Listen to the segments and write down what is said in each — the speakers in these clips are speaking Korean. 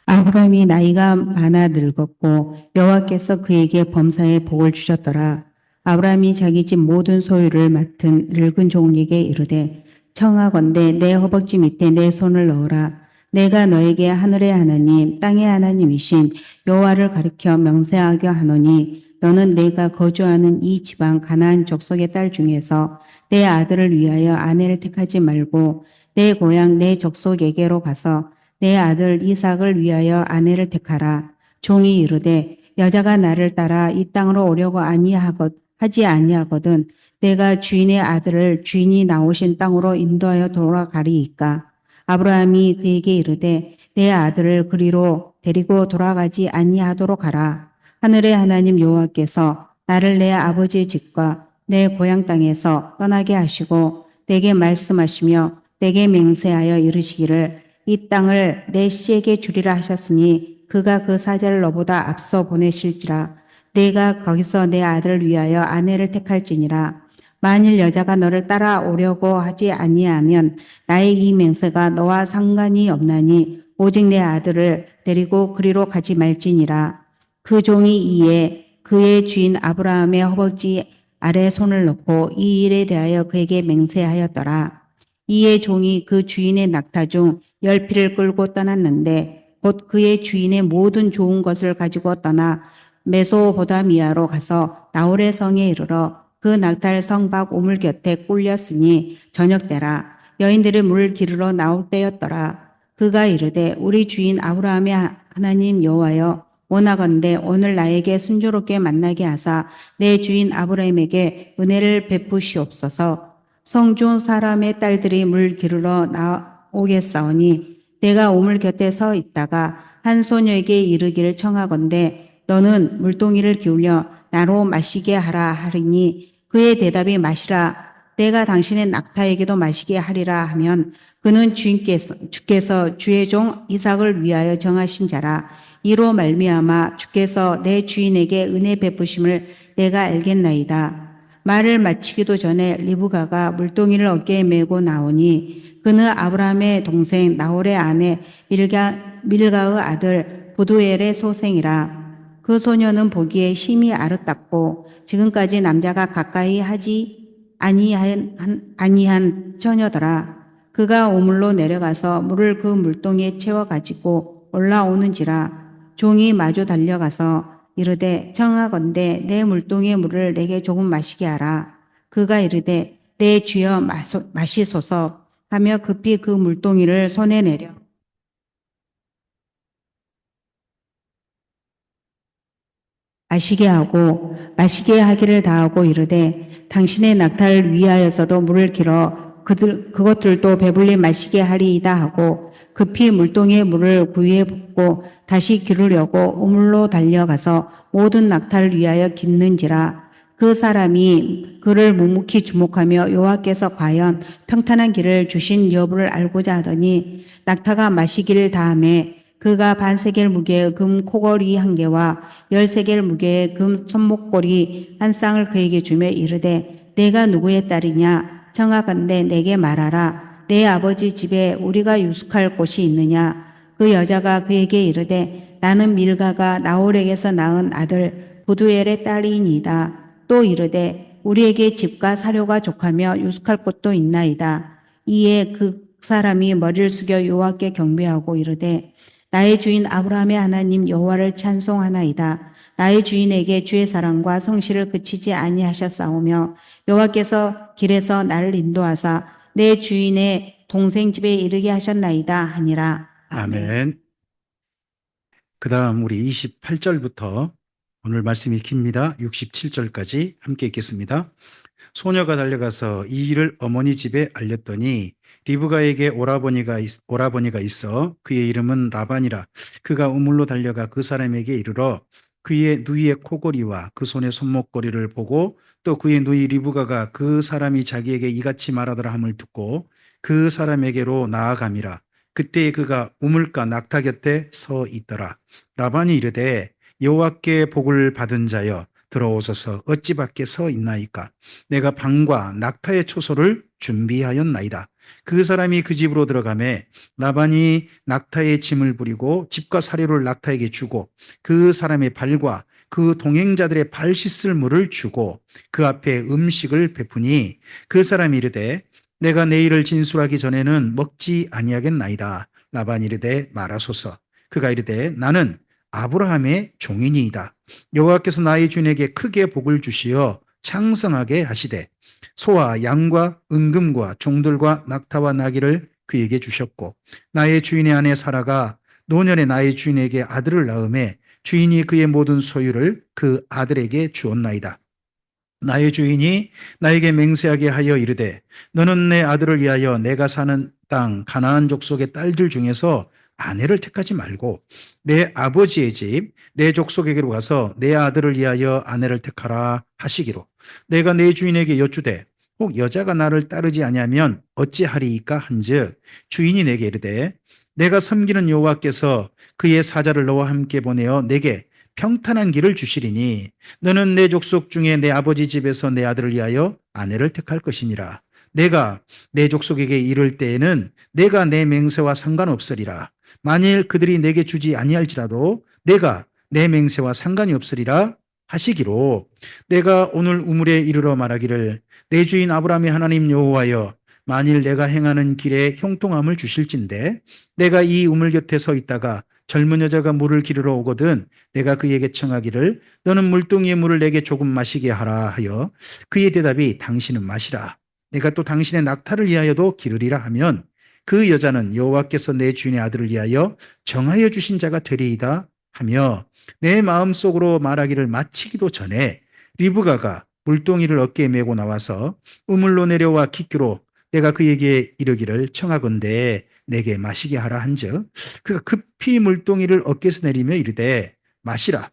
아브라함이 나이가 많아 늙었고 여호와께서 그에게 범사에 복을 주셨더라. 아브라함이 자기 집 모든 소유를 맡은 늙은 종에게 이르되 청하건대 내 허벅지 밑에 내 손을 넣으라. 내가 너에게 하늘의 하나님 땅의 하나님이신 여호와를 가리켜 명세하게 하노니 너는 내가 거주하는 이 지방 가나안 족속의 딸 중에서 내 아들을 위하여 아내를 택하지 말고 내 고향 내 족속에게로 가서 내 아들 이삭을 위하여 아내를 택하라. 종이 이르되 여자가 나를 따라 이 땅으로 오려고 하지 아니하거든 내가 주인의 아들을 주인이 나오신 땅으로 인도하여 돌아가리이까. 아브라함이 그에게 이르되 내 아들을 그리로 데리고 돌아가지 아니하도록 하라. 하늘의 하나님 여호와께서 나를 내 아버지의 집과 내 고향 땅에서 떠나게 하시고 내게 말씀하시며 내게 맹세하여 이르시기를 이 땅을 내 씨에게 주리라 하셨으니 그가 그 사자를 너보다 앞서 보내실지라. 내가 거기서 내 아들을 위하여 아내를 택할지니라. 만일 여자가 너를 따라오려고 하지 아니하면 나의 이 맹세가 너와 상관이 없나니 오직 내 아들을 데리고 그리로 가지 말지니라. 그 종이 이에 그의 주인 아브라함의 허벅지 아래 손을 넣고 이 일에 대하여 그에게 맹세하였더라. 이에 종이 그 주인의 낙타 중 10피를 끌고 떠났는데 곧 그의 주인의 모든 좋은 것을 가지고 떠나 메소보다미아로 가서 나홀의 성에 이르러 그 낙타를 성 밖 우물 곁에 꿀렸으니 저녁 때라. 여인들이 물을 기르러 나올 때였더라. 그가 이르되 우리 주인 아브라함의 하나님 여호와여 원하건대 오늘 나에게 순조롭게 만나게 하사 내 주인 아브라함에게 은혜를 베푸시옵소서. 성중 사람의 딸들이 물 기르러 나오겠사오니 내가 우물 곁에 서 있다가 한 소녀에게 이르기를 청하건대 너는 물동이를 기울여 나로 마시게 하라 하리니 그의 대답이 마시라 내가 당신의 낙타에게도 마시게 하리라 하면 그는 주께서 주의 종 이삭을 위하여 정하신 자라. 이로 말미암아 주께서 내 주인에게 은혜 베푸심을 내가 알겠나이다. 말을 마치기도 전에 리브가가 물동이를 어깨에 메고 나오니 그는 아브라함의 동생 나홀의 아내 밀가의 아들 부두엘의 소생이라. 그 소녀는 보기에 힘이 아름답고 지금까지 남자가 가까이 하지 아니한 처녀더라. 그가 우물로 내려가서 물을 그 물동이에 채워 가지고 올라오는지라. 종이 마주 달려가서 이르되 청하건대 내 물동이의 물을 내게 조금 마시게 하라. 그가 이르되 내 주여 마시소서 하며 급히 그 물동이를 손에 내려 마시게 하기를 다하고 이르되 당신의 낙타를 위하여서도 물을 길어 그것들도 배불리 마시게 하리이다 하고 급히 물동이의 물을 구유에 붓고 다시 기르려고 우물로 달려가서 모든 낙타를 위하여 깃는지라. 그 사람이 그를 묵묵히 주목하며 여호와께서 과연 평탄한 길을 주신 여부를 알고자 하더니 낙타가 마시기를 다하매 그가 반세겔 무게의 금 코걸이 1개와 13개를 무게의 금 손목걸이 1쌍을 그에게 주며 이르되 내가 누구의 딸이냐 청하건대 내게 말하라. 내 아버지 집에 우리가 유숙할 곳이 있느냐. 그 여자가 그에게 이르되 나는 밀가가 나홀에게서 낳은 아들 부두엘의 딸이니이다. 또 이르되 우리에게 집과 사료가 족하며 유숙할 곳도 있나이다. 이에 그 사람이 머리를 숙여 여호와께 경배하고 이르되 나의 주인 아브라함의 하나님 여호와를 찬송하나이다. 나의 주인에게 주의 사랑과 성실을 그치지 아니하셨사오며 여호와께서 길에서 나를 인도하사 내 주인의 동생 집에 이르게 하셨나이다 하니라. 아멘. 그 다음 우리 28절부터 오늘 말씀이 깁니다. 67절까지 함께 읽겠습니다. 소녀가 달려가서 이 일을 어머니 집에 알렸더니 리브가에게 오라버니가 있어 그의 이름은 라반이라. 그가 우물로 달려가 그 사람에게 이르러 그의 누이의 코걸이와 그 손의 손목걸이를 보고 또 그의 누이 리브가가 그 사람이 자기에게 이같이 말하더라 함을 듣고 그 사람에게로 나아감이라. 그때 그가 우물가 낙타 곁에 서 있더라. 라반이 이르되 여호와께 복을 받은 자여 들어오소서 어찌 밖에 서 있나이까. 내가 방과 낙타의 초소를 준비하였나이다. 그 사람이 그 집으로 들어가매 라반이 낙타의 짐을 부리고 집과 사료를 낙타에게 주고 그 사람의 발과 그 동행자들의 발 씻을 물을 주고 그 앞에 음식을 베푸니 그 사람이 이르되 내가 내 일을 진술하기 전에는 먹지 아니하겠나이다. 라반이 이르되 말하소서. 그가 이르되 나는 아브라함의 종이니이다. 여호와께서 나의 주인에게 크게 복을 주시어 창성하게 하시되 소와 양과 은금과 종들과 낙타와 나귀를 그에게 주셨고 나의 주인의 아내 사라가 노년에 나의 주인에게 아들을 낳음에 주인이 그의 모든 소유를 그 아들에게 주었나이다. 나의 주인이 나에게 맹세하게 하여 이르되 너는 내 아들을 위하여 내가 사는 땅 가나안 족속의 딸들 중에서 아내를 택하지 말고 내 아버지의 집 내 족속에게로 가서 내 아들을 위하여 아내를 택하라 하시기로 내가 내 주인에게 여쭈되 혹 여자가 나를 따르지 아니하면 어찌하리이까 한즉 주인이 내게 이르되 내가 섬기는 여호와께서 그의 사자를 너와 함께 보내어 내게 평탄한 길을 주시리니 너는 내 족속 중에 내 아버지 집에서 내 아들을 위하여 아내를 택할 것이니라. 내가 내 족속에게 이를 때에는 내가 내 맹세와 상관없으리라. 만일 그들이 내게 주지 아니할지라도 내가 내 맹세와 상관이 없으리라 하시기로 내가 오늘 우물에 이르러 말하기를 내 주인 아브라함의 하나님 여호와여 만일 내가 행하는 길에 형통함을 주실진데 내가 이 우물 곁에 서 있다가 젊은 여자가 물을 기르러 오거든 내가 그에게 청하기를 너는 물동이의 물을 내게 조금 마시게 하라 하여 그의 대답이 당신은 마시라 내가 또 당신의 낙타를 위하여도 기르리라 하면 그 여자는 여호와께서 내 주인의 아들을 위하여 정하여 주신 자가 되리이다 하며 내 마음속으로 말하기를 마치기도 전에 리브가가 물동이를 어깨에 메고 나와서 우물로 내려와 기규로 내가 그에게 이르기를 청하건대 내게 마시게 하라 한즉 그가 급히 물동이를 어깨에서 내리며 이르되 마시라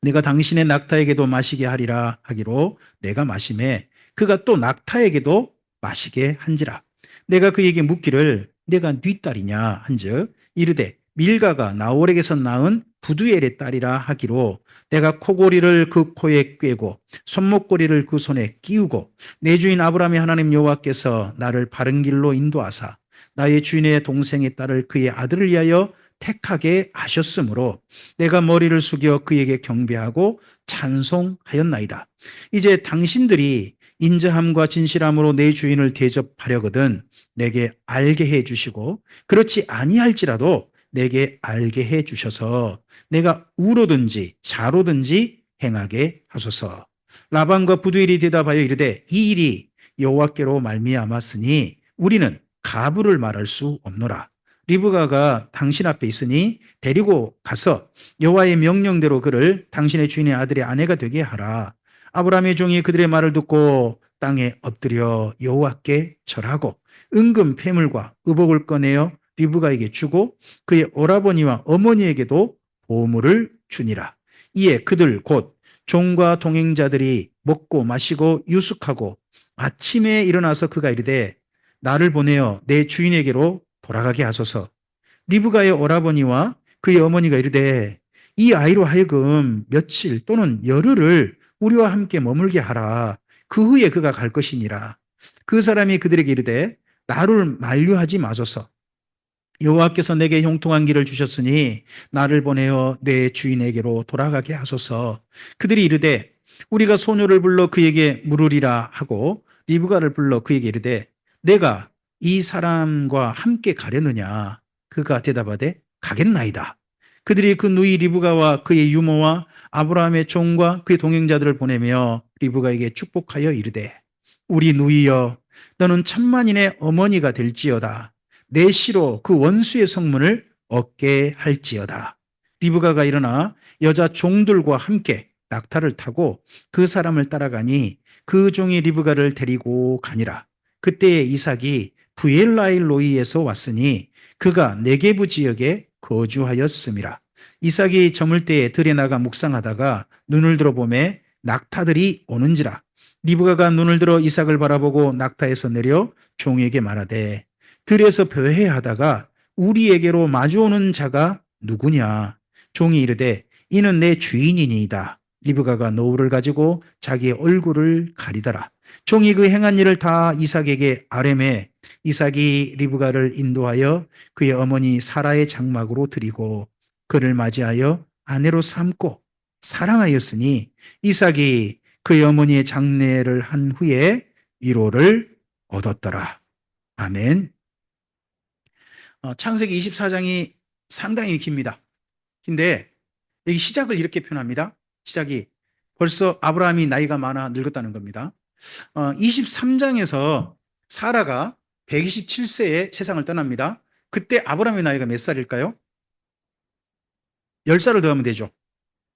내가 당신의 낙타에게도 마시게 하리라 하기로 내가 마시매 그가 또 낙타에게도 마시게 한지라 내가 그에게 묻기를 내가 네 딸이냐 한즉 이르되 밀가가 나홀에게서 낳은 부두엘의 딸이라 하기로 내가 코고리를 그 코에 꿰고 손목고리를 그 손에 끼우고 내 주인 아브라함의 하나님 여호와께서 나를 바른 길로 인도하사 나의 주인의 동생의 딸을 그의 아들을 위하여 택하게 하셨으므로 내가 머리를 숙여 그에게 경배하고 찬송하였나이다. 이제 당신들이 인자함과 진실함으로 내 주인을 대접하려거든 내게 알게 해 주시고 그렇지 아니할지라도 내게 알게 해 주셔서 내가 우로든지 자로든지 행하게 하소서. 라반과 부두엘이 대답하여 이르되 이 일이 여호와께로 말미암았으니 우리는 가부를 말할 수 없노라. 리브가가 당신 앞에 있으니 데리고 가서 여호와의 명령대로 그를 당신의 주인의 아들의 아내가 되게 하라. 아브라함의 종이 그들의 말을 듣고 땅에 엎드려 여호와께 절하고 은금 패물과 의복을 꺼내어 리브가에게 주고 그의 오라버니와 어머니에게도 보물을 주니라. 이에 그들 곧 종과 동행자들이 먹고 마시고 유숙하고 아침에 일어나서 그가 이르되 나를 보내어 내 주인에게로 돌아가게 하소서. 리브가의 오라버니와 그의 어머니가 이르되 이 아이로 하여금 며칠 또는 열흘을 우리와 함께 머물게 하라. 그 후에 그가 갈 것이니라. 그 사람이 그들에게 이르되 나를 만류하지 마소서. 여호와께서 내게 형통한 길을 주셨으니 나를 보내어 내 주인에게로 돌아가게 하소서. 그들이 이르되 우리가 소녀를 불러 그에게 물으리라 하고 리브가를 불러 그에게 이르되 내가 이 사람과 함께 가려느냐? 그가 대답하되 가겠나이다. 그들이 그 누이 리브가와 그의 유모와 아브라함의 종과 그의 동행자들을 보내며 리브가에게 축복하여 이르되 우리 누이여 너는 천만인의 어머니가 될지어다. 내 시로 그 원수의 성문을 얻게 할지어다. 리브가가 일어나 여자 종들과 함께 낙타를 타고 그 사람을 따라가니 그 종이 리브가를 데리고 가니라. 그때에 이삭이 부엘라일 로이에서 왔으니 그가 네게부 지역에 거주하였음이라. 이삭이 저물 때에 들에 나가 묵상하다가 눈을 들어 보매 낙타들이 오는지라. 리브가가 눈을 들어 이삭을 바라보고 낙타에서 내려 종에게 말하되 들에서 배회하다가 우리에게로 마주오는 자가 누구냐? 종이 이르되 이는 내 주인이니이다. 리브가가 노울을 가지고 자기의 얼굴을 가리더라. 종이 그 행한 일을 다 이삭에게 아뢰매 이삭이 리브가를 인도하여 그의 어머니 사라의 장막으로 드리고 그를 맞이하여 아내로 삼고 사랑하였으니 이삭이 그의 어머니의 장례를 한 후에 위로를 얻었더라. 아멘. 창세기 24장이 상당히 깁니다. 근데 여기 시작을 이렇게 표현합니다. 시작이 벌써 아브라함이 나이가 많아 늙었다는 겁니다. 23장에서 사라가 127세에 세상을 떠납니다. 그때 아브라함의 나이가 몇 살일까요? 10살을 더하면 되죠.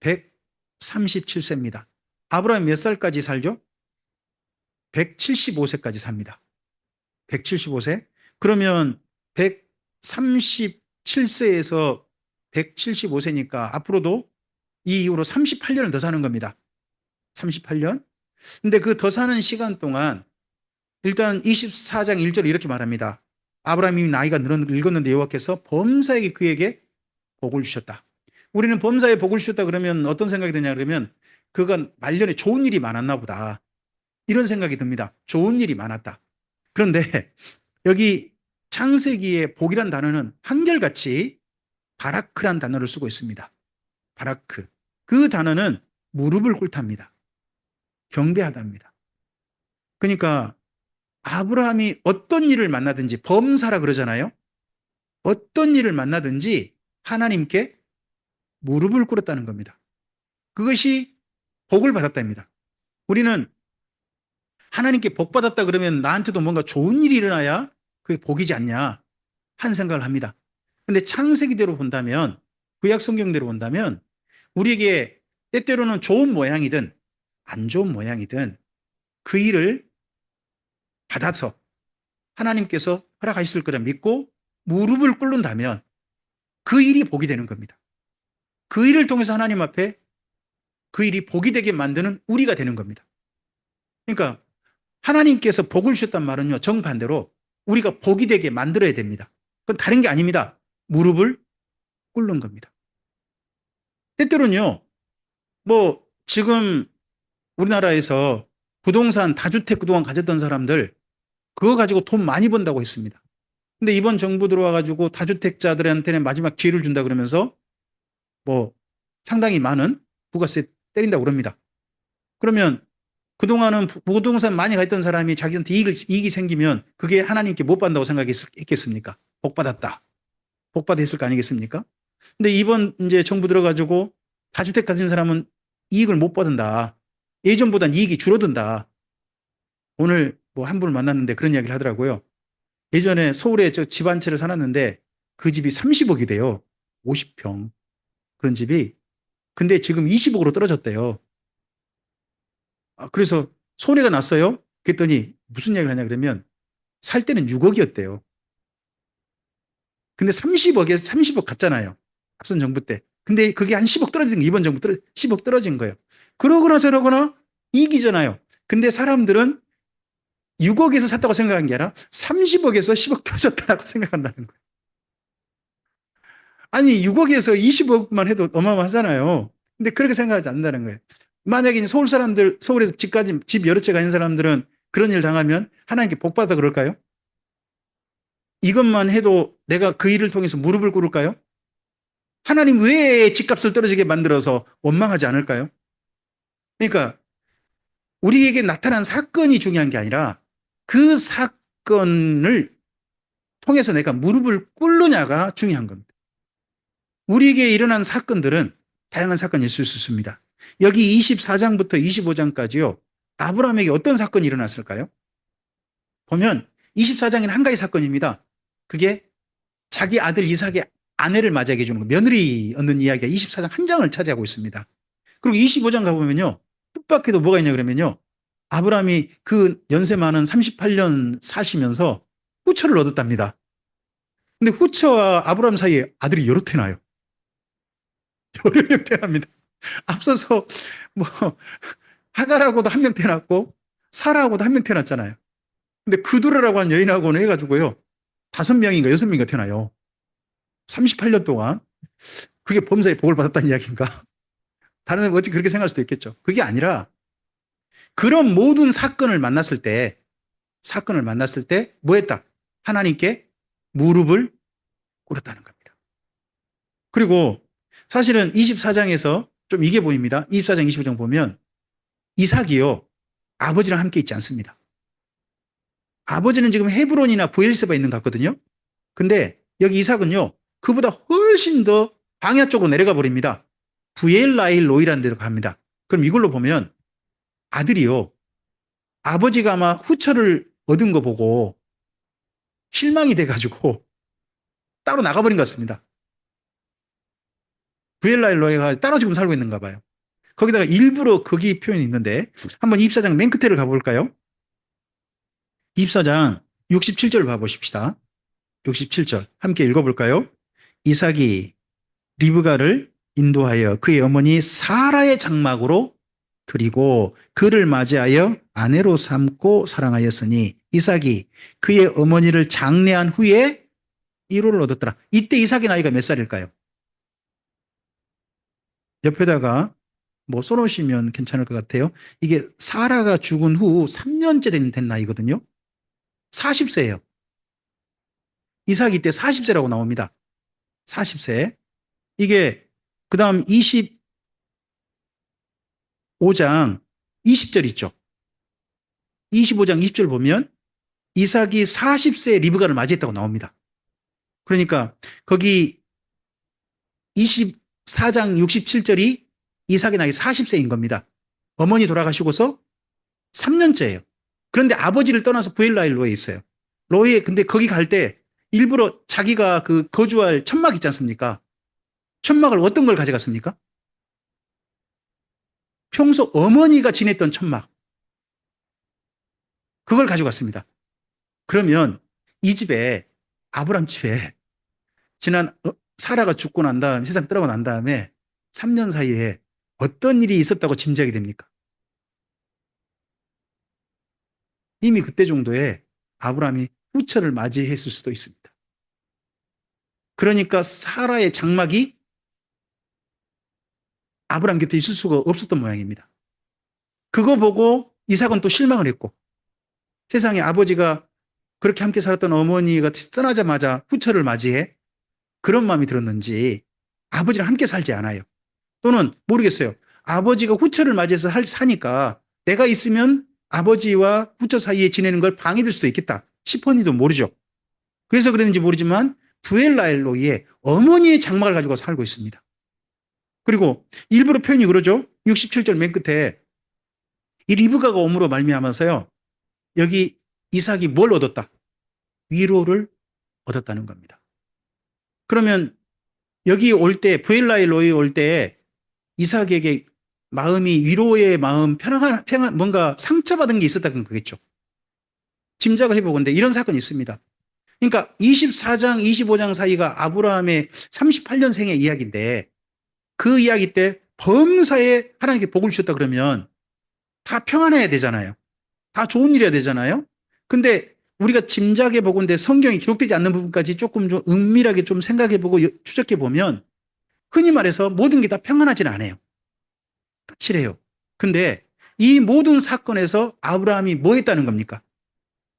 137세입니다. 아브라함이 몇 살까지 살죠? 175세까지 삽니다. 175세? 그러면 137세에서 175세니까 앞으로도 이 이후로 38년을 더 사는 겁니다. 38년? 근데 그 더 사는 시간 동안 일단 24장 1절에 이렇게 말합니다. 아브라함이 나이가 늙었는데 여호와께서 범사에게 그에게 복을 주셨다. 우리는 범사에 복을 주셨다 그러면 어떤 생각이 드냐 그러면 그가 말년에 좋은 일이 많았나 보다. 이런 생각이 듭니다. 좋은 일이 많았다. 그런데 여기 창세기의 복이란 단어는 한결같이 바라크란 단어를 쓰고 있습니다. 바라크. 그 단어는 무릎을 꿇답니다. 경배하답니다. 그러니까 아브라함이 어떤 일을 만나든지 범사라 그러잖아요. 어떤 일을 만나든지 하나님께 무릎을 꿇었다는 겁니다. 그것이 복을 받았답니다. 우리는 하나님께 복 받았다 그러면 나한테도 뭔가 좋은 일이 일어나야 그게 복이지 않냐 한 생각을 합니다. 근데 창세기대로 본다면 구약 성경대로 본다면 우리에게 때때로는 좋은 모양이든 안 좋은 모양이든 그 일을 받아서 하나님께서 허락하셨을 거라 믿고 무릎을 꿇는다면 그 일이 복이 되는 겁니다. 그 일을 통해서 하나님 앞에 그 일이 복이 되게 만드는 우리가 되는 겁니다. 그러니까 하나님께서 복을 주셨단 말은요, 정반대로 우리가 복이 되게 만들어야 됩니다. 그건 다른 게 아닙니다. 무릎을 꿇는 겁니다. 때때로는요, 뭐 지금 우리나라에서 부동산 다주택 그동안 가졌던 사람들 그거 가지고 돈 많이 번다고 했습니다. 근데 이번 정부 들어와가지고 다주택자들한테는 마지막 기회를 준다 그러면서 뭐 상당히 많은 부가세 때린다고 그럽니다. 그러면 그동안은 부동산 많이 가있던 사람이 자기한테 이익이 생기면 그게 하나님께 못 받는다고 생각했겠습니까? 복 받았다. 복 받았을 거 아니겠습니까? 근데 이번 이제 정부 들어가지고 다주택 가진 사람은 이익을 못 받는다. 예전보단 이익이 줄어든다. 오늘 뭐 한 분을 만났는데 그런 이야기를 하더라고요. 예전에 서울에 저 집 한 채를 사놨는데 그 집이 30억이 돼요. 50평. 그런 집이. 근데 지금 20억으로 떨어졌대요. 그래서 손해가 났어요. 그랬더니 무슨 이야기를 하냐 그러면 살 때는 6억이었대요. 근데 30억 갔잖아요. 앞선 정부 때. 근데 그게 한 10억 떨어진 거 이번 정부 10억 떨어진 거예요. 그러거나 저러거나 이익이잖아요. 근데 사람들은 6억에서 샀다고 생각한 게 아니라 30억에서 10억 떨어졌다고 생각한다는 거예요. 아니 6억에서 20억만 해도 어마어마하잖아요. 근데 그렇게 생각하지 않는다는 거예요. 만약에 서울 사람들, 서울에서 집 여러 채 가진 사람들은 그런 일 당하면 하나님께 복 받아 그럴까요? 이것만 해도 내가 그 일을 통해서 무릎을 꿇을까요? 하나님 왜 집값을 떨어지게 만들어서 원망하지 않을까요? 그러니까 우리에게 나타난 사건이 중요한 게 아니라 그 사건을 통해서 내가 무릎을 꿇느냐가 중요한 겁니다. 우리에게 일어난 사건들은 다양한 사건이 있을 수 있습니다. 여기 24장부터 25장까지요. 아브라함에게 어떤 사건이 일어났을까요? 보면 24장에는 한 가지 사건입니다. 그게 자기 아들 이삭의 아내를 맞이하게 해주는 거, 며느리 얻는 이야기가 24장 한 장을 차지하고 있습니다. 그리고 25장 가보면요. 뜻밖에도 뭐가 있냐 그러면요. 아브라함이 그 연세 많은 38년 사시면서 후처를 얻었답니다. 근데 후처와 아브라함 사이에 아들이 여러 태나요. 여러 명 태납니다. 앞서서 뭐 하갈하고도 한 명 태어났고 사라하고도 한 명 태어났잖아요. 근데 그두라라고 하는 여인하고는 해가지고요. 5명인가 6명인가 태어나요. 38년 동안. 그게 범사에 복을 받았다는 이야기인가? 다른 사람은 어찌 그렇게 생각할 수도 있겠죠. 그게 아니라 그런 모든 사건을 만났을 때 뭐 했다? 하나님께 무릎을 꿇었다는 겁니다. 그리고 사실은 24장에서 좀 이게 보입니다. 24장, 25장 보면 이삭이요, 아버지랑 함께 있지 않습니다. 아버지는 지금 헤브론이나 브엘세바에 있는 것 같거든요. 근데 여기 이삭은요, 그보다 훨씬 더 광야 쪽으로 내려가 버립니다. 브엘라일 로이라는 데로 갑니다. 그럼 이걸로 보면 아들이요, 아버지가 아마 후처를 얻은 거 보고 실망이 돼가지고 따로 나가버린 것 같습니다. 브엘라일 로이가 따로 지금 살고 있는가 봐요. 거기다가 일부러 거기 표현이 있는데 한번 24장 맨 끝에를 가볼까요? 24장 67절 봐보십시다. 67절 함께 읽어볼까요? 이삭이 리브가를 인도하여 그의 어머니 사라의 장막으로 드리고 그를 맞이하여 아내로 삼고 사랑하였으니 이삭이 그의 어머니를 장례한 후에 1호를 얻었더라. 이때 이삭의 나이가 몇 살일까요? 옆에다가 뭐 써놓으시면 괜찮을 것 같아요. 이게 사라가 죽은 후 3년째 된 나이거든요. 40세예요. 이삭이 이때 40세라고 나옵니다. 40세. 이게 그 다음 25장 20절 있죠. 25장 20절 보면 이삭이 40세에 리브가를 맞이했다고 나옵니다. 그러니까 거기 24장 67절이 이삭의 나이 40세인 겁니다. 어머니 돌아가시고서 3년째예요. 그런데 아버지를 떠나서 브엘라일로에 있어요. 로에 근데 거기 갈 때 일부러 자기가 그 거주할 천막 있지 않습니까? 천막을 어떤 걸 가져갔습니까? 평소 어머니가 지냈던 천막. 그걸 가져갔습니다. 그러면 이 집에 아브람 집에 지난 사라가 죽고 난 다음 세상 떠나고 난 다음에 3년 사이에 어떤 일이 있었다고 짐작이 됩니까? 이미 그때 정도에 아브람이 후처를 맞이했을 수도 있습니다. 그러니까 사라의 장막이 아브람 곁에 있을 수가 없었던 모양입니다. 그거 보고 이삭은 또 실망을 했고 세상에 아버지가 그렇게 함께 살았던 어머니가 떠나자마자 후처를 맞이해 그런 마음이 들었는지 아버지랑 함께 살지 않아요. 또는 모르겠어요. 아버지가 후처를 맞이해서 사니까 내가 있으면 아버지와 후처 사이에 지내는 걸 방해될 수도 있겠다 싶었는지도 모르죠. 그래서 그랬는지 모르지만 부엘라엘로이에 어머니의 장막을 가지고 살고 있습니다. 그리고 일부러 표현이 그러죠. 67절 맨 끝에 이 리브가가 옴으로 말미암아서요. 여기 이삭이 뭘 얻었다? 위로를 얻었다는 겁니다. 그러면 여기 올 때 부엘라엘로이 올 때 이삭에게 마음이 위로의 마음, 편안 뭔가 상처받은 게 있었다는 거겠죠. 짐작을 해보건데 이런 사건이 있습니다. 그러니까 24장, 25장 사이가 아브라함의 38년생의 이야기인데 그 이야기 때 범사에 하나님께 복을 주셨다 그러면 다 평안해야 되잖아요. 다 좋은 일이어야 되잖아요. 근데 우리가 짐작해 보건데 성경이 기록되지 않는 부분까지 조금 좀 은밀하게 좀 생각해 보고 추적해 보면 흔히 말해서 모든 게 다 평안하지는 않아요. 까칠해요. 근데 이 모든 사건에서 아브라함이 뭐 했다는 겁니까?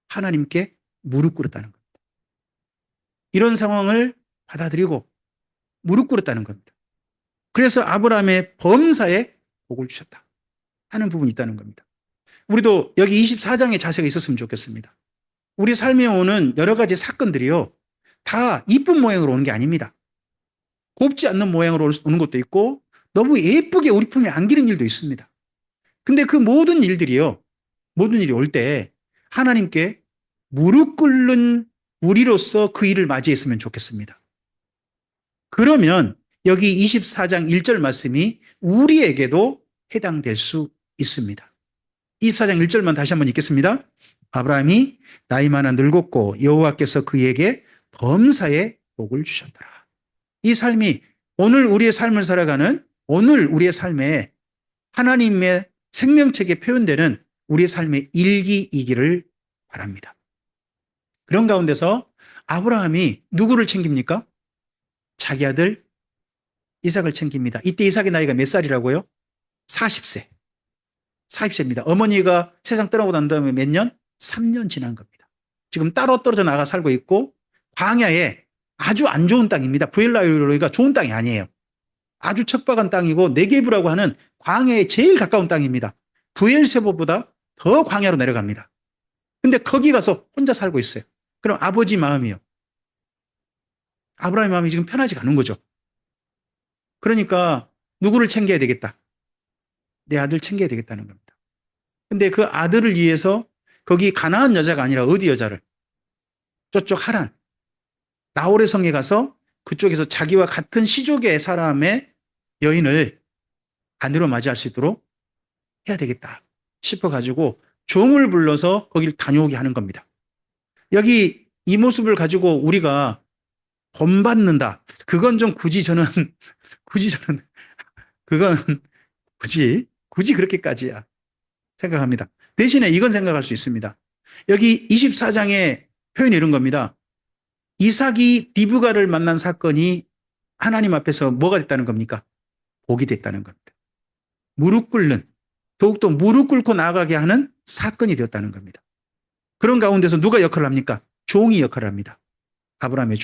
하나님께 무릎 꿇었다는 겁니다. 이런 상황을 받아들이고 무릎 꿇었다는 겁니다. 그래서 아브라함의 범사에 복을 주셨다 하는 부분이 있다는 겁니다. 우리도 여기 24장의 자세가 있었으면 좋겠습니다. 우리 삶에 오는 여러 가지 사건들이요. 다 이쁜 모양으로 오는 게 아닙니다. 곱지 않는 모양으로 오는 것도 있고 너무 예쁘게 우리 품에 안기는 일도 있습니다. 근데 그 모든 일들이요. 모든 일이 올 때 하나님께 무릎 꿇는 우리로서 그 일을 맞이했으면 좋겠습니다. 그러면 여기 24장 1절 말씀이 우리에게도 해당될 수 있습니다. 24장 1절만 다시 한번 읽겠습니다. 아브라함이 나이 많아 늙었고 여호와께서 그에게 범사에 복을 주셨더라. 이 삶이 오늘 우리의 삶을 살아가는 오늘 우리의 삶에 하나님의 생명책에 표현되는 우리의 삶의 일기이기를 바랍니다. 그런 가운데서 아브라함이 누구를 챙깁니까? 자기 아들 이삭을 챙깁니다. 이때 이삭의 나이가 몇 살이라고요? 40세. 40세입니다. 어머니가 세상 떠나고 난 다음에 몇 년? 3년 지난 겁니다. 지금 따로 떨어져 나가 살고 있고 광야에 아주 안 좋은 땅입니다. 부엘라일로이가 좋은 땅이 아니에요. 아주 척박한 땅이고 네게브라고 하는 광야에 제일 가까운 땅입니다. 부엘세보보다 더 광야로 내려갑니다. 근데 거기 가서 혼자 살고 있어요. 그럼 아버지 마음이요. 아브라함의 마음이 지금 편하지가 않은 거죠. 그러니까 누구를 챙겨야 되겠다. 내 아들 챙겨야 되겠다는 겁니다. 근데 그 아들을 위해서 거기 가나안 여자가 아니라 어디 여자를? 저쪽 하란. 나홀의 성에 가서 그쪽에서 자기와 같은 시족의 사람의 여인을 아내로 맞이할 수 있도록 해야 되겠다 싶어가지고 종을 불러서 거기를 다녀오게 하는 겁니다. 여기 이 모습을 가지고 우리가 본받는다. 그건 좀 굳이 저는 그건 굳이 그렇게까지야 생각합니다. 대신에 이건 생각할 수 있습니다. 여기 24장의 표현이 이런 겁니다. 이삭이 리브가를 만난 사건이 하나님 앞에서 뭐가 됐다는 겁니까? 복이 됐다는 겁니다. 무릎 꿇는, 더욱더 무릎 꿇고 나아가게 하는 사건이 되었다는 겁니다. 그런 가운데서 누가 역할을 합니까? 종이 역할을 합니다. 아브라함의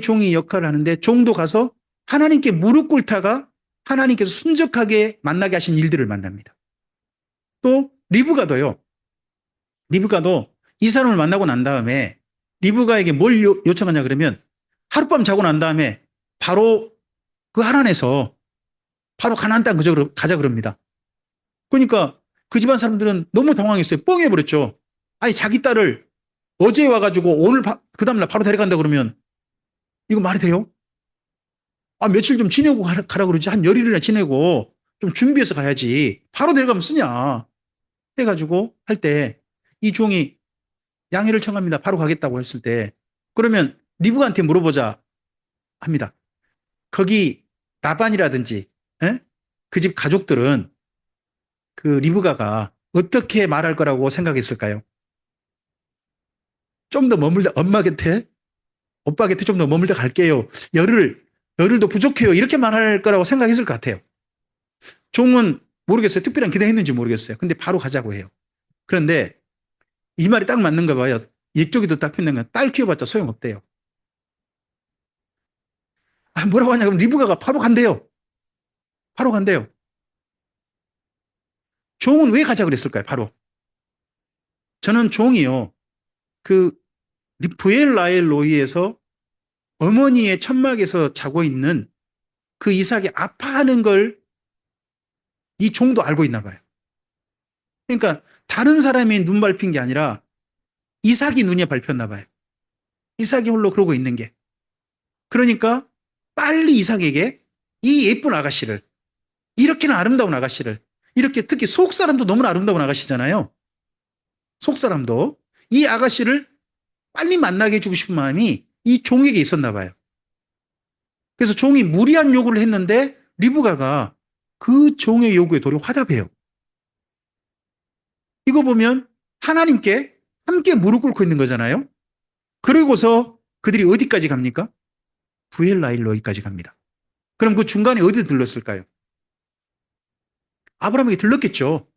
종이 역할을 하는데 종도 가서 하나님께 무릎 꿇다가 하나님께서 순적하게 만나게 하신 일들을 만납니다. 또 리브가도 이 사람을 만나고 난 다음에 리브가에게 뭘 요청하냐 그러면 하룻밤 자고 난 다음에 바로 그 하란에서 바로 가나안 땅 가자 그럽니다. 그러니까 그 집안 사람들은 너무 당황했어요. 뻥해버렸죠. 아니 자기 딸을 어제 와가지고 오늘 그 다음날 바로 데려간다 그러면 이거 말이 돼요? 아 며칠 좀 지내고 가라 그러지. 한 열흘이나 지내고 좀 준비해서 가야지. 바로 데려가면 쓰냐 해가지고 할 때 이 종이 양해를 청합니다. 바로 가겠다고 했을 때 그러면 리브가한테 물어보자 합니다. 거기 라반이라든지 그 집 가족들은 그 리브가가 어떻게 말할 거라고 생각했을까요? 좀 더 머물다 엄마 곁에 오빠 곁에 좀 더 머물다 갈게요. 열흘도 부족해요. 이렇게 말할 거라고 생각했을 것 같아요. 종은 모르겠어요. 특별한 기대했는지 모르겠어요. 근데 바로 가자고 해요. 그런데 이 말이 딱 맞는가 봐요. 이쪽에도 딱 표현된 건 딸 키워봤자 소용없대요. 아, 뭐라고 하냐 그럼 리브가가 바로 간대요. 바로 간대요. 종은 왜 가자 그랬을까요? 바로. 저는 종이요. 그 부엘라엘 로이에서 어머니의 천막에서 자고 있는 그 이삭이 아파하는 걸 이 종도 알고 있나 봐요. 그러니까 다른 사람이 눈 밟힌 게 아니라 이삭이 눈에 밟혔나 봐요. 이삭이 홀로 그러고 있는 게. 그러니까 빨리 이삭에게 이 예쁜 아가씨를 이렇게나 아름다운 아가씨를 이렇게 특히 속 사람도 너무나 아름다운 아가씨잖아요. 속 사람도 이 아가씨를 빨리 만나게 해주고 싶은 마음이 이 종에게 있었나 봐요. 그래서 종이 무리한 요구를 했는데 리브가가 그 종의 요구에 도리어 화답해요. 이거 보면 하나님께 함께 무릎 꿇고 있는 거잖아요. 그러고서 그들이 어디까지 갑니까? 부엘라일로이까지 갑니다. 그럼 그 중간에 어디 들렀을까요? 아브라함에게 들렀겠죠.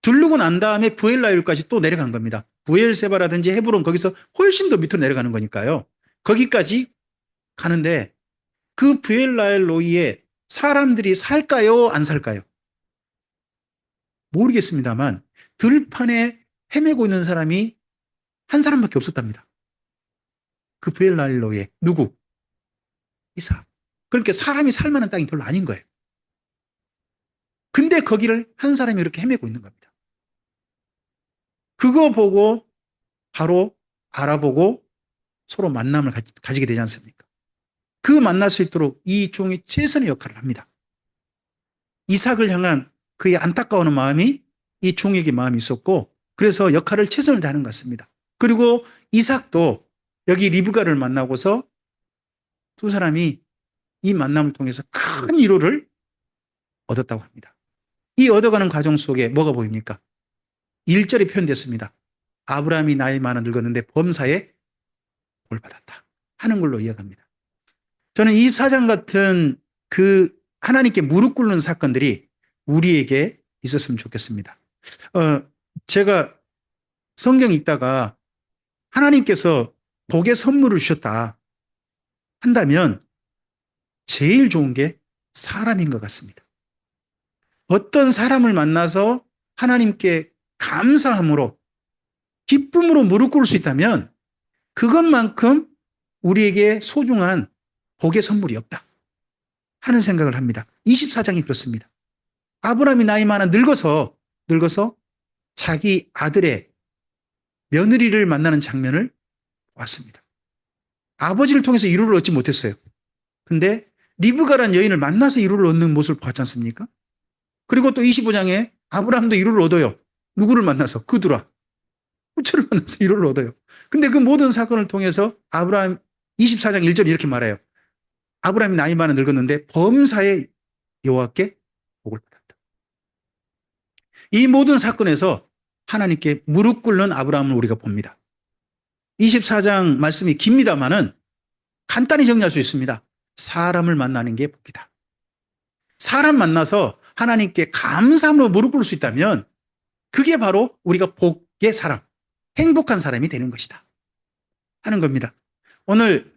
들르고 난 다음에 부엘라일까지 또 내려간 겁니다. 부엘세바라든지 헤브론 거기서 훨씬 더 밑으로 내려가는 거니까요. 거기까지 가는데 그 부엘라일로이에 사람들이 살까요? 안 살까요? 모르겠습니다만 들판에 헤매고 있는 사람이 한 사람밖에 없었답니다. 그 부엘라일로이에 누구? 이삭. 그러니까 사람이 살만한 땅이 별로 아닌 거예요. 근데 거기를 한 사람이 이렇게 헤매고 있는 겁니다. 그거 보고 바로 알아보고 서로 만남을 가지게 되지 않습니까? 그 만날 수 있도록 이 종이 최선의 역할을 합니다. 이삭을 향한 그의 안타까워하는 마음이 이 종에게 마음이 있었고 그래서 역할을 최선을 다하는 것 같습니다. 그리고 이삭도 여기 리브가를 만나고서 두 사람이 이 만남을 통해서 큰 위로를 얻었다고 합니다. 이 얻어가는 과정 속에 뭐가 보입니까? 1절이 표현됐습니다. 아브라함이 나이 많아 늙었는데 범사에 볼 받았다 하는 걸로 이어갑니다. 저는 24장 같은 그 하나님께 무릎 꿇는 사건들이 우리에게 있었으면 좋겠습니다. 제가 성경 읽다가 하나님께서 복의 선물을 주셨다 한다면 제일 좋은 게 사람인 것 같습니다. 어떤 사람을 만나서 하나님께 감사함으로 기쁨으로 무릎 꿇을 수 있다면 그것만큼 우리에게 소중한 복의 선물이 없다 하는 생각을 합니다. 24장이 그렇습니다. 아브라함이 나이 많아 늙어서 자기 아들의 며느리를 만나는 장면을 봤습니다. 아버지를 통해서 이루를 얻지 못했어요. 근데 리브가란 여인을 만나서 이루를 얻는 모습을 봤지 않습니까? 그리고 또 25장에 아브라함도 이루를 얻어요. 누구를 만나서? 그두라. 후처를 만나서 이루를 얻어요. 근데 그 모든 사건을 통해서 아브라함 24장 1절 이렇게 말해요. 아브라함이 나이 많아 늙었는데 범사에 여호와께 복을 받았다. 이 모든 사건에서 하나님께 무릎 꿇는 아브라함을 우리가 봅니다. 24장 말씀이 깁니다만은 간단히 정리할 수 있습니다. 사람을 만나는 게 복이다. 사람 만나서 하나님께 감사함으로 무릎 꿇을 수 있다면 그게 바로 우리가 복의 사람, 행복한 사람이 되는 것이다 하는 겁니다. 오늘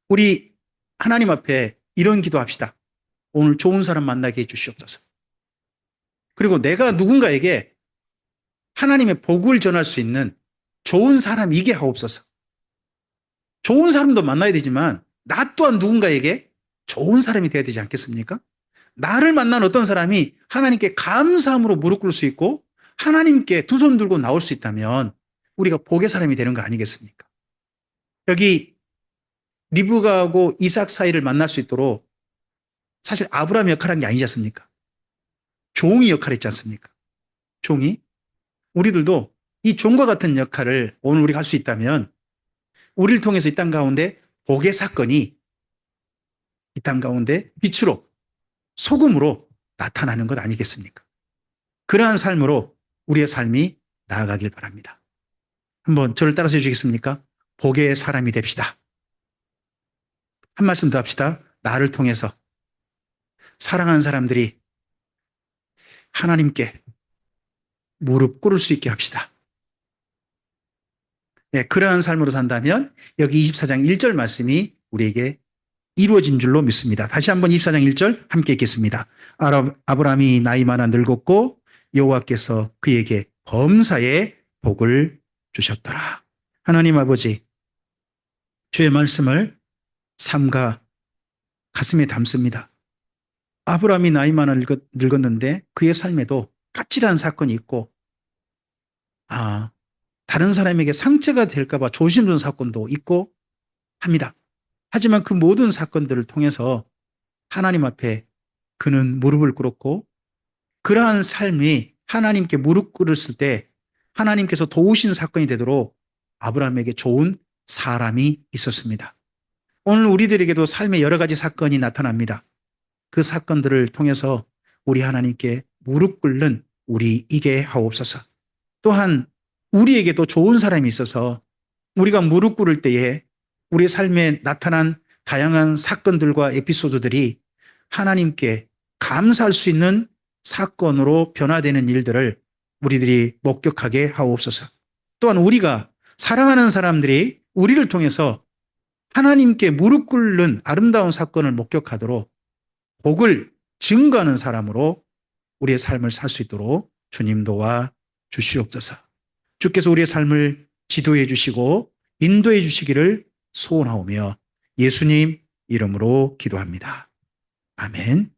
우리 하나님 앞에 이런 기도합시다. 오늘 좋은 사람 만나게 해주시옵소서. 그리고 내가 누군가에게 하나님의 복을 전할 수 있는 좋은 사람이게 하옵소서. 좋은 사람도 만나야 되지만 나 또한 누군가에게 좋은 사람이 되어야 되지 않겠습니까? 나를 만난 어떤 사람이 하나님께 감사함으로 무릎 꿇을 수 있고 하나님께 두 손 들고 나올 수 있다면 우리가 복의 사람이 되는 거 아니겠습니까? 여기 리브가하고 이삭 사이를 만날 수 있도록 사실 아브라함이 역할한 게 아니지 않습니까? 종이 역할했지 않습니까? 종이. 우리들도 이 종과 같은 역할을 오늘 우리가 할 수 있다면 우리를 통해서 이 땅 가운데 복의 사건이 이 땅 가운데 빛으로 소금으로 나타나는 것 아니겠습니까? 그러한 삶으로 우리의 삶이 나아가길 바랍니다. 한번 저를 따라서 해주시겠습니까? 복의 사람이 됩시다. 한 말씀 더 합시다. 나를 통해서 사랑하는 사람들이 하나님께 무릎 꿇을 수 있게 합시다. 네, 그러한 삶으로 산다면 여기 24장 1절 말씀이 우리에게 이루어진 줄로 믿습니다. 다시 한번 24장 1절 함께 읽겠습니다. 아브라함이 나이 많아 늙었고 여호와께서 그에게 범사에 복을 주셨더라. 하나님 아버지, 주의 말씀을 삼가 가슴에 담습니다. 아브라함이 나이 많아 늙었는데 그의 삶에도 까칠한 사건이 있고 다른 사람에게 상처가 될까 봐 조심스러운 사건도 있고 합니다. 하지만 그 모든 사건들을 통해서 하나님 앞에 그는 무릎을 꿇었고 그러한 삶이 하나님께 무릎 꿇었을 때 하나님께서 도우신 사건이 되도록 아브라함에게 좋은 사람이 있었습니다. 오늘 우리들에게도 삶의 여러 가지 사건이 나타납니다. 그 사건들을 통해서 우리 하나님께 무릎 꿇는 우리이게 하옵소서. 또한 우리에게도 좋은 사람이 있어서 우리가 무릎 꿇을 때에 우리 삶에 나타난 다양한 사건들과 에피소드들이 하나님께 감사할 수 있는 사건으로 변화되는 일들을 우리들이 목격하게 하옵소서. 또한 우리가 사랑하는 사람들이 우리를 통해서 하나님께 무릎 꿇는 아름다운 사건을 목격하도록 복을 증거하는 사람으로 우리의 삶을 살 수 있도록 주님 도와 주시옵소서. 주께서 우리의 삶을 지도해 주시고 인도해 주시기를 소원하오며 예수님 이름으로 기도합니다. 아멘.